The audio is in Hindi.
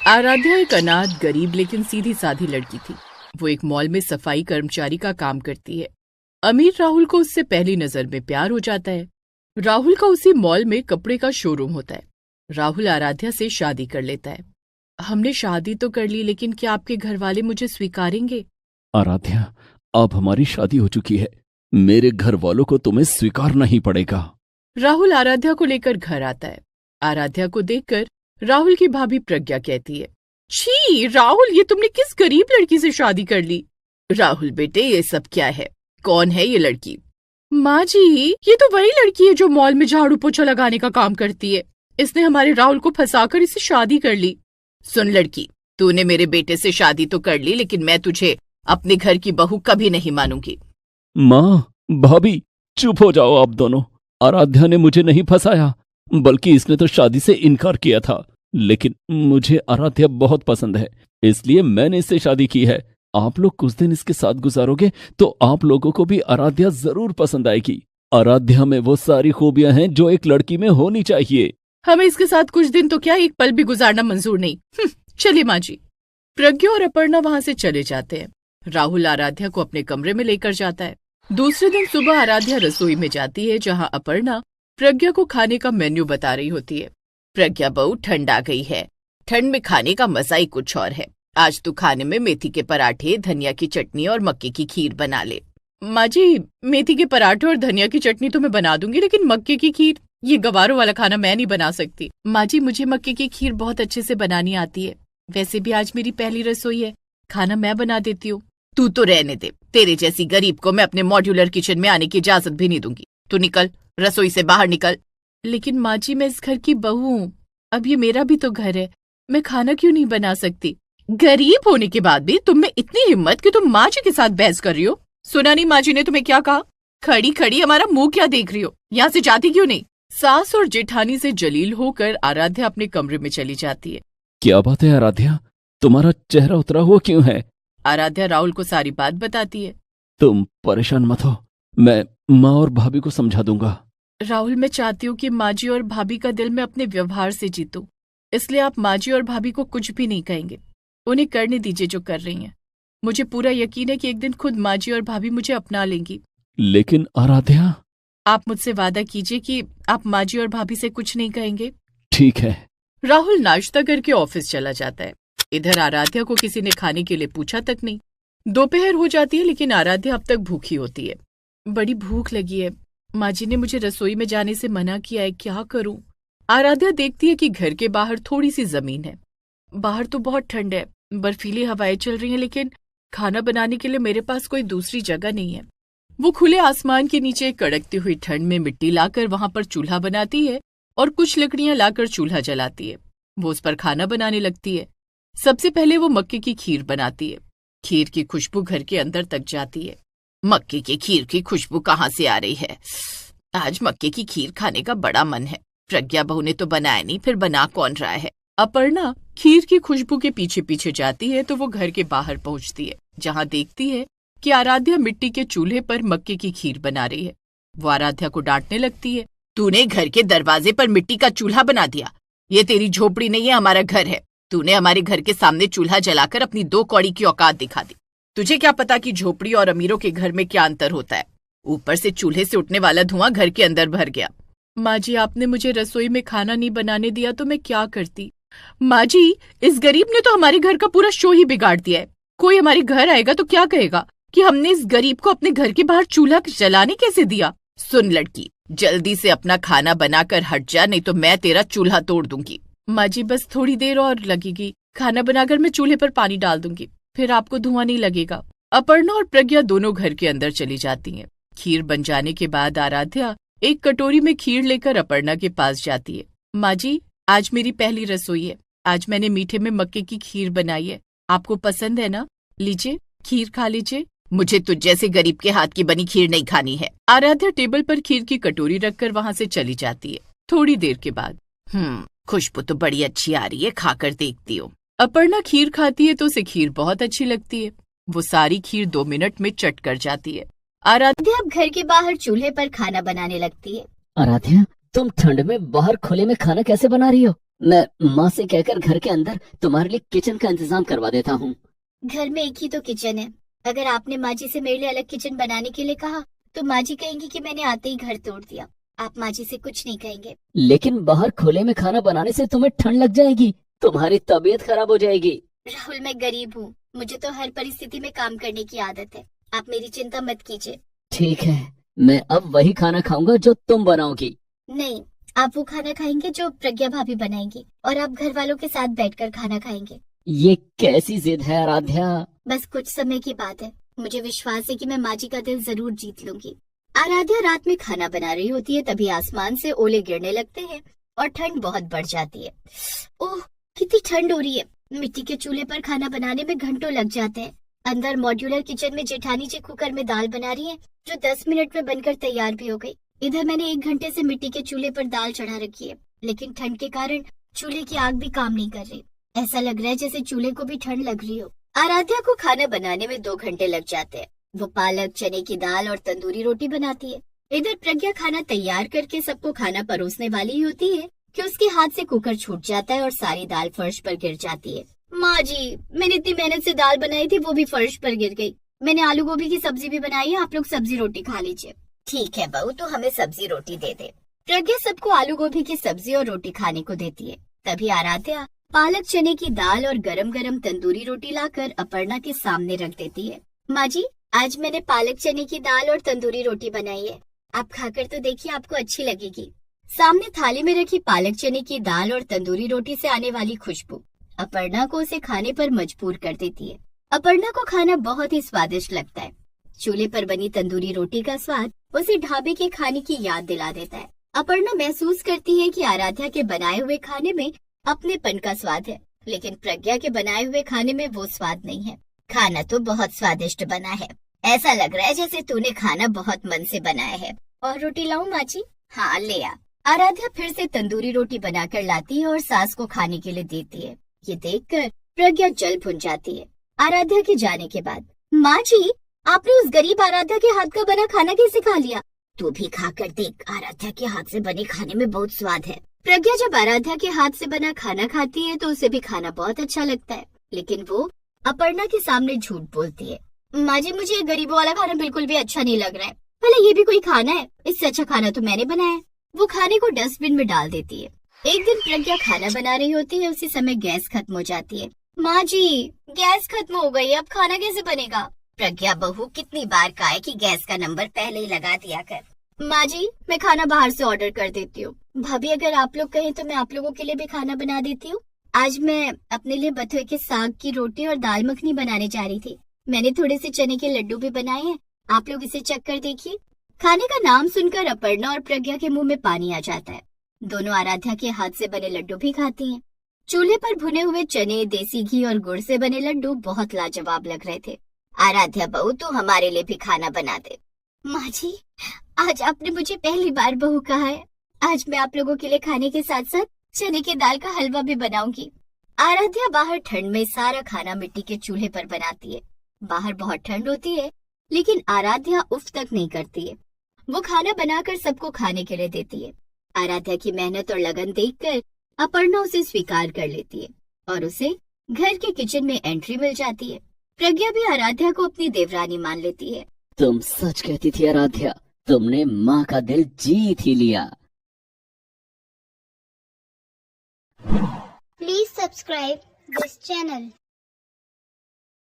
आराध्या एक अनाथ, गरीब लेकिन सीधी साधी लड़की थी। वो एक मॉल में सफाई कर्मचारी का काम करती है। अमीर राहुल को उससे पहली नजर में प्यार हो जाता है। राहुल का उसी मॉल में कपड़े का शोरूम होता है। राहुल आराध्या से शादी कर लेता है। हमने शादी तो कर ली, लेकिन क्या आपके घर वाले मुझे स्वीकारेंगे? आराध्या, अब हमारी शादी हो चुकी है। मेरे घर वालों को तुम्हें स्वीकारना ही पड़ेगा। राहुल आराध्या को लेकर घर आता है। आराध्या को देखकर राहुल की भाभी प्रज्ञा कहती है, छी राहुल, ये तुमने किस गरीब लड़की से शादी कर ली? राहुल बेटे, ये सब क्या है? कौन है ये लड़की? माँ जी, ये तो वही लड़की है जो मॉल में झाड़ू पोछा लगाने का काम करती है। इसने हमारे राहुल को फंसाकर इससे शादी कर ली। सुन लड़की, तूने मेरे बेटे से शादी तो कर ली, लेकिन मैं तुझे अपने घर की बहू कभी नहीं मानूंगी। माँ, भाभी, चुप हो जाओ आप दोनों। आराध्या ने मुझे नहीं फंसाया, बल्कि इसने तो शादी से इनकार किया था। लेकिन मुझे आराध्या बहुत पसंद है, इसलिए मैंने इससे शादी की है। आप लोग कुछ दिन इसके साथ गुजारोगे तो आप लोगों को भी आराध्या जरूर पसंद आएगी। आराध्या में वो सारी खूबियां हैं जो एक लड़की में होनी चाहिए। हमें इसके साथ कुछ दिन तो क्या, एक पल भी गुजारना मंजूर नहीं। चलिए माँ जी। प्रज्ञा और अपर्णा वहां से चले जाते हैं। राहुल आराध्या को अपने कमरे में लेकर जाता है। दूसरे दिन सुबह आराध्या रसोई में जाती है, जहां अपर्णा प्रज्ञा को खाने का मेन्यू बता रही होती है। प्रज्ञा बहू, ठंड आ गई है। ठंड में खाने का मजा ही कुछ और है। आज तू खाने में मेथी के पराठे, धनिया की चटनी और मक्के की खीर बना ले। माँ जी, मेथी के पराठे और धनिया की चटनी तो मैं बना दूंगी, लेकिन मक्के की खीर, ये गवारों वाला खाना मैं नहीं बना सकती। माँ जी, मुझे मक्के की खीर बहुत अच्छे से बनानी आती है। वैसे भी आज मेरी पहली रसोई है, खाना मैं बना देती हूँ। तू तो रहने दे, तेरे जैसी गरीब को मैं अपने मॉड्यूलर किचन में आने की इजाजत भी नहीं दूंगी। तू निकल, रसोई से बाहर निकल। लेकिन माँ जी, मैं इस घर की बहू हूँ, अब ये मेरा भी तो घर है, मैं खाना क्यों नहीं बना सकती? गरीब होने के बाद भी तुम में इतनी हिम्मत कि तुम माँ जी के साथ बहस कर रही हो। सुना नहीं माँ जी ने तुम्हें क्या कहा? खड़ी खड़ी हमारा मुंह क्या देख रही हो? यहाँ से जाती क्यों नहीं? सास और जेठानी से जलील होकर आराध्या अपने कमरे में चली जाती है। क्या बात है आराध्या, तुम्हारा चेहरा उतरा हुआ क्यों है? आराध्या राहुल को सारी बात बताती है। तुम परेशान मत हो, मैं माँ और भाभी को समझा दूंगा। राहुल, मैं चाहती हूँ कि माँ जी और भाभी का दिल मैं अपने व्यवहार से जीतूं, इसलिए आप माँ जी और भाभी को कुछ भी नहीं कहेंगे। उन्हें करने दीजिए जो कर रही हैं। मुझे पूरा यकीन है कि एक दिन खुद माँ जी और भाभी मुझे अपना लेंगी। लेकिन आराध्या, आप मुझसे वादा कीजिए कि आप माँ जी और भाभी से कुछ नहीं कहेंगे। ठीक है। राहुल नाश्ता करके ऑफिस चला जाता है। इधर आराध्या को किसी ने खाने के लिए पूछा तक नहीं। दोपहर हो जाती है, लेकिन आराध्या अब तक भूखी होती है। बड़ी भूख लगी है, माँ जी ने मुझे रसोई में जाने से मना किया है, क्या करूं? आराध्या देखती है कि घर के बाहर थोड़ी सी जमीन है। बाहर तो बहुत ठंड है, बर्फीली हवाएं चल रही हैं, लेकिन खाना बनाने के लिए मेरे पास कोई दूसरी जगह नहीं है। वो खुले आसमान के नीचे कड़कती हुई ठंड में मिट्टी लाकर वहां पर चूल्हा बनाती है और कुछ लकड़ियां लाकर चूल्हा जलाती है। वो उस पर खाना बनाने लगती है। सबसे पहले वो मक्के की खीर बनाती है। खीर की खुशबू घर के अंदर तक जाती है। मक्के की खीर की खुशबू कहाँ से आ रही है? आज मक्के की खीर खाने का बड़ा मन है। प्रज्ञा बहू ने तो बनाया नहीं, फिर बना कौन रहा है? अपर्णा खीर की खुशबू के पीछे पीछे जाती है तो वो घर के बाहर पहुंचती है, जहां देखती है कि आराध्या मिट्टी के चूल्हे पर मक्के की खीर बना रही है। वो आराध्या को डांटने लगती है, तूने घर के दरवाजे पर मिट्टी का चूल्हा बना दिया। ये तेरी झोपड़ी नहीं है, हमारा घर है। तूने हमारे घर के सामने चूल्हा जलाकर अपनी 2 कौड़ी की औकात दिखा दी। तुझे क्या पता कि झोपड़ी और अमीरों के घर में क्या अंतर होता है? ऊपर से चूल्हे से उठने वाला धुआं घर के अंदर भर गया। माँ जी, आपने मुझे रसोई में खाना नहीं बनाने दिया तो मैं क्या करती? माँ जी, इस गरीब ने तो हमारे घर का पूरा शो ही बिगाड़ दिया है। कोई हमारे घर आएगा तो क्या कहेगा कि हमने इस गरीब को अपने घर के बाहर चूल्हा जलाने कैसे दिया? सुन लड़की, जल्दी से अपना खाना बनाकर हट जा, नहीं तो मैं तेरा चूल्हा तोड़ दूंगी। माँ जी, बस थोड़ी देर और लगेगी। खाना बनाकर मैं चूल्हे पर पानी डाल दूंगी, फिर आपको धुआं नहीं लगेगा। अपर्णा और प्रज्ञा दोनों घर के अंदर चली जाती हैं। खीर बन जाने के बाद आराध्या एक कटोरी में खीर लेकर अपर्णा के पास जाती है। माँ जी, आज मेरी पहली रसोई है। आज मैंने मीठे में मक्के की खीर बनाई है, आपको पसंद है ना? लीजिए, खीर खा लीजिए। मुझे तुझ जैसे गरीब के हाथ की बनी खीर नहीं खानी है। आराध्या टेबल पर खीर की कटोरी रखकर वहां से चली जाती है। थोड़ी देर के बाद, खुशबू तो बड़ी अच्छी आ रही है, खाकर देखती हूँ। अपर्णा खीर खाती है तो उसे खीर बहुत अच्छी लगती है। वो सारी खीर 2 मिनट में चट कर जाती है। आराध्या अब घर के बाहर चूल्हे पर खाना बनाने लगती है। आराध्या, तुम ठंड में बाहर खुले में खाना कैसे बना रही हो? मैं माँ से कहकर घर के अंदर तुम्हारे लिए किचन का इंतजाम करवा देता हूँ। घर में एक ही तो किचन है। अगर आपने माँ जी से मेरे लिए अलग किचन बनाने के लिए कहा तो माँ जी कहेंगी कि मैंने आते ही घर तोड़ दिया। आप माँ जी से कुछ नहीं कहेंगे। लेकिन बाहर खुले में खाना बनाने से तुम्हें ठंड लग जाएगी, तुम्हारी तबीयत खराब हो जाएगी। राहुल, मैं गरीब हूँ, मुझे तो हर परिस्थिति में काम करने की आदत है। आप मेरी चिंता मत कीजिए। ठीक है, मैं अब वही खाना खाऊंगा जो तुम बनाओगी। नहीं, आप वो खाना खाएंगे जो प्रज्ञा भाभी बनाएंगी और आप घर वालों के साथ बैठकर खाना खाएंगे। ये कैसी जिद है आराध्या? बस कुछ समय की बात है। मुझे विश्वास है कि मैं माँ जी का दिल जरूर जीत लूंगी। आराध्या रात में खाना बना रही होती है, तभी आसमान से ओले गिरने लगते हैं और ठंड बहुत बढ़ जाती है। ओह, कितनी ठंड हो रही है। मिट्टी के चूल्हे पर खाना बनाने में घंटों लग जाते हैं। अंदर मॉड्यूलर किचन में जेठानी जी कुकर में दाल बना रही है, जो 10 मिनट में बनकर तैयार भी हो गई। इधर मैंने 1 घंटे से मिट्टी के चूल्हे पर दाल चढ़ा रखी है, लेकिन ठंड के कारण चूल्हे की आग भी काम नहीं कर रही। ऐसा लग रहा है जैसे चूल्हे को भी ठंड लग रही हो। आराध्या को खाना बनाने में 2 घंटे लग जाते हैं। वो पालक, चने की दाल और तंदूरी रोटी बनाती है। इधर प्रज्ञा खाना तैयार करके सबको खाना परोसने वाली ही होती है कि उसके हाथ से कुकर छूट जाता है और सारी दाल फर्श पर गिर जाती है। माँ जी, मैंने इतनी मेहनत से दाल बनाई थी, वो भी फर्श पर गिर गई। मैंने आलू गोभी की सब्जी भी बनाई है, आप लोग सब्जी रोटी खा लीजिए। ठीक है बहू, तो हमें सब्जी रोटी दे दे। प्रज्ञा सबको आलू गोभी की सब्जी और रोटी खाने को देती है। तभी आराध्या पालक, चने की दाल और गरम गरम तंदूरी रोटी लाकर अपर्णा के सामने रख देती है। माँ जी, आज मैंने पालक, चने की दाल और तंदूरी रोटी बनाई है, आप खाकर तो देखिए, आपको अच्छी लगेगी। सामने थाली में रखी पालक, चने की दाल और तंदूरी रोटी से आने वाली खुशबू अपर्णा को उसे खाने पर मजबूर कर देती है। अपर्णा को खाना बहुत ही स्वादिष्ट लगता है। चूल्हे पर बनी तंदूरी रोटी का स्वाद उसे ढाबे के खाने की याद दिला देता है। अपर्णा महसूस करती है कि आराध्या के बनाए हुए खाने में अपनेपन का स्वाद है, लेकिन प्रज्ञा के बनाए हुए खाने में वो स्वाद नहीं है। खाना तो बहुत स्वादिष्ट बना है, ऐसा लग रहा है जैसे तूने खाना बहुत मन से बनाया है। और रोटी लाऊं माँ जी? हाँ, ले आ। आराध्या फिर से तंदूरी रोटी बनाकर लाती है और सास को खाने के लिए देती है। ये देखकर प्रज्ञा जल भुन जाती है। आराध्या के जाने के बाद, माँ जी, आपने उस गरीब आराध्या के हाथ का बना खाना कैसे खा लिया? तू भी खा कर देख, आराध्या के हाथ से बने खाने में बहुत स्वाद है। प्रज्ञा जब आराध्या के हाथ से बना खाना खाती है तो उसे भी खाना बहुत अच्छा लगता है, लेकिन वो अपर्णा के सामने झूठ बोलती है। माँ जी, मुझे गरीबों वाला खाना बिल्कुल भी अच्छा नहीं लग रहा है। भले ये भी कोई खाना है, इससे अच्छा खाना तो मैंने बनाया है। वो खाने को डस्टबिन में डाल देती है। एक दिन प्रज्ञा खाना बना रही होती है, उसी समय गैस खत्म हो जाती है। माँ जी, गैस खत्म हो गई, अब खाना कैसे बनेगा? प्रज्ञा बहू, कितनी बार कहा है कि गैस का नंबर पहले ही लगा दिया कर। माँ जी, मैं खाना बाहर से ऑर्डर कर देती हूँ। भाभी, अगर आप लोग कहें तो मैं आप लोगों के लिए भी खाना बना देती हूँ। आज मैं अपने लिए बथुए के साग की रोटी और दाल मखनी बनाने जा रही थी। मैंने थोड़े से चने के लड्डू भी बनाए हैं, आप लोग इसे चख कर देखिए। खाने का नाम सुनकर अपर्णा और प्रज्ञा के मुंह में पानी आ जाता है। दोनों आराध्या के हाथ से बने लड्डू भी खाती हैं। चूल्हे पर भुने हुए चने, देसी घी और गुड़ से बने लड्डू बहुत लाजवाब लग रहे थे। आराध्या बहू, तो हमारे लिए भी खाना बना दे। माँ जी, आज आपने मुझे पहली बार बहू कहा है। आज मैं आप लोगों के लिए खाने के साथ साथ चने की दाल का हलवा भी बनाऊंगी। आराध्या बाहर ठंड में सारा खाना मिट्टी के चूल्हे पर बनाती है। बाहर बहुत ठंड होती है, लेकिन आराध्या उफ तक नहीं करती है। वो खाना बनाकर सबको खाने के लिए देती है। आराध्या की मेहनत और लगन देखकर अपर्णा उसे स्वीकार कर लेती है और उसे घर के किचन में एंट्री मिल जाती है। प्रज्ञा भी आराध्या को अपनी देवरानी मान लेती है। तुम सच कहती थी आराध्या, तुमने माँ का दिल जीत ही लिया। Please subscribe this channel.